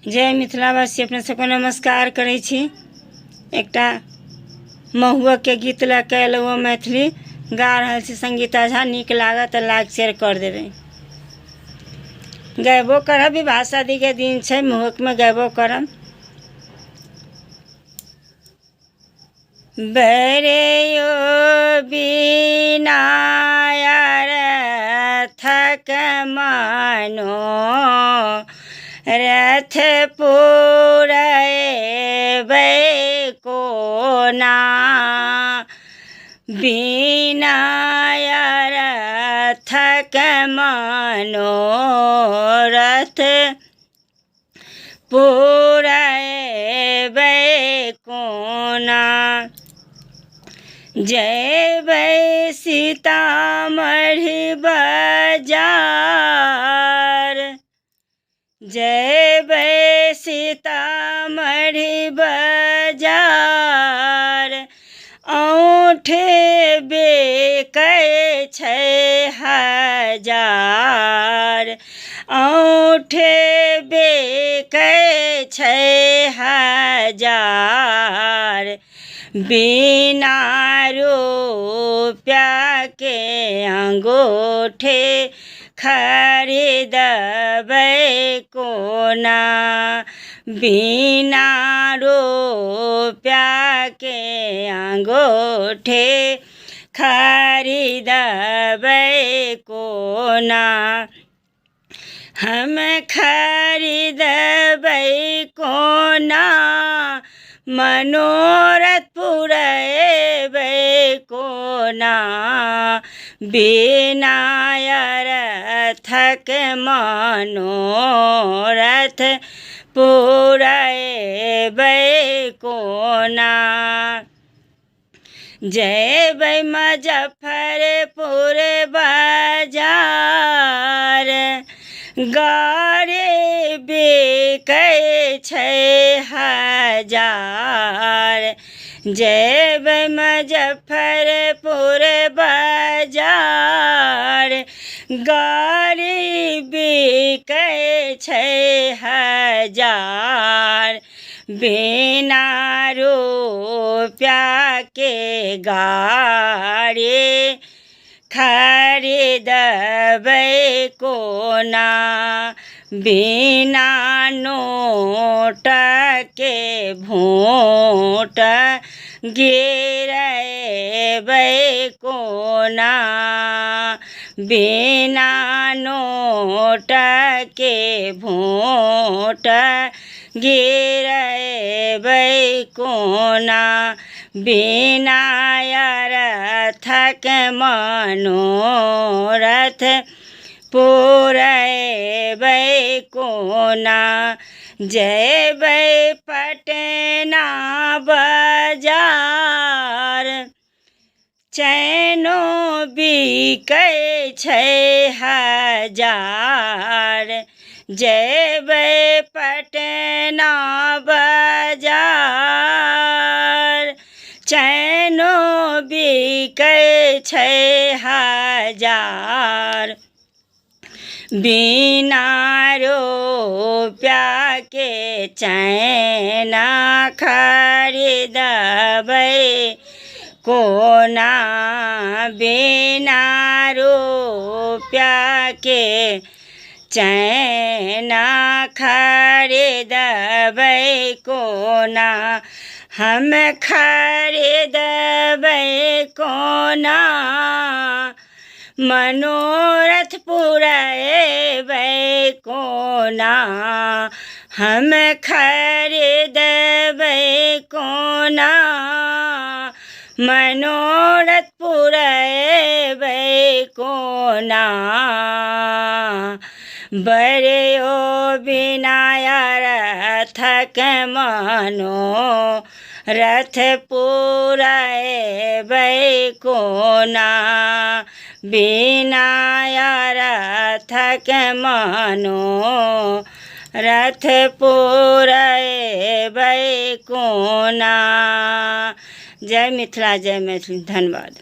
जय मिथिलावासी, अपने सबको नमस्कार करै छी। एकटा महुआ के गीत लऽ के एलहुँ मैथिली गा रहल छी संगीता झा। नीक लागत तऽ लाइक शेयर कर देबै। गैबो करब, विवाह शादी के दिन छै, मुहूर्त में गैबो करब। बरे यो बिना थक मानो रथ पुरैबै कोना, बिना थक मानो रथ पुरैबै कोना। जयबै सीतामढ़ी बाजार, जयबै सीतामढ़ी बाजार। औंठ बिकै छै हजार, औंठ बिकै छै हजार। बिना रुपया के अंगूठे खरीदबै कोना, बिना रुपया के अंगूठे खरीदबै कोना। हम खरीदबै कोना, मनोरथ पुरैबै कोना। बिना रथक मनोरथ पुरैबै कोना। जयबै मुजफ्फरपुर बाजार, गाड़ी बिकै छै हजार। जयबै मुजफ्फरपुर बाजार, गाड़ी बिकै छै हजार। बिना रुपया के गाड़ी खरीदबै कोना, बिना नोट के भोट गिरैबै कोना। बिना नोट के भोट गिरैबै कोना। बिना रथक मनोरथ पुरैबै कोना। जयबै पटना बाजार, चैनो बिकै छै हजार। जयबै पटना बाजार, चैनो बिकै छै हजार। बिना रुपया के चैन खरीदबै कोना, बिना रुपया के चैन खरीदबै कोना। हम खरीदबै कोना, मनोरथ पुरैबै कोना। हम खरीदबै कोना, मनोरथ पुरैबै कोना। बरे यो बिना रथक मनोरथ पुरैबै कोना, बिना रथक मनोरथ पुरैबै कोना। जय मिथिला, जय मैथिली। धन्यवाद।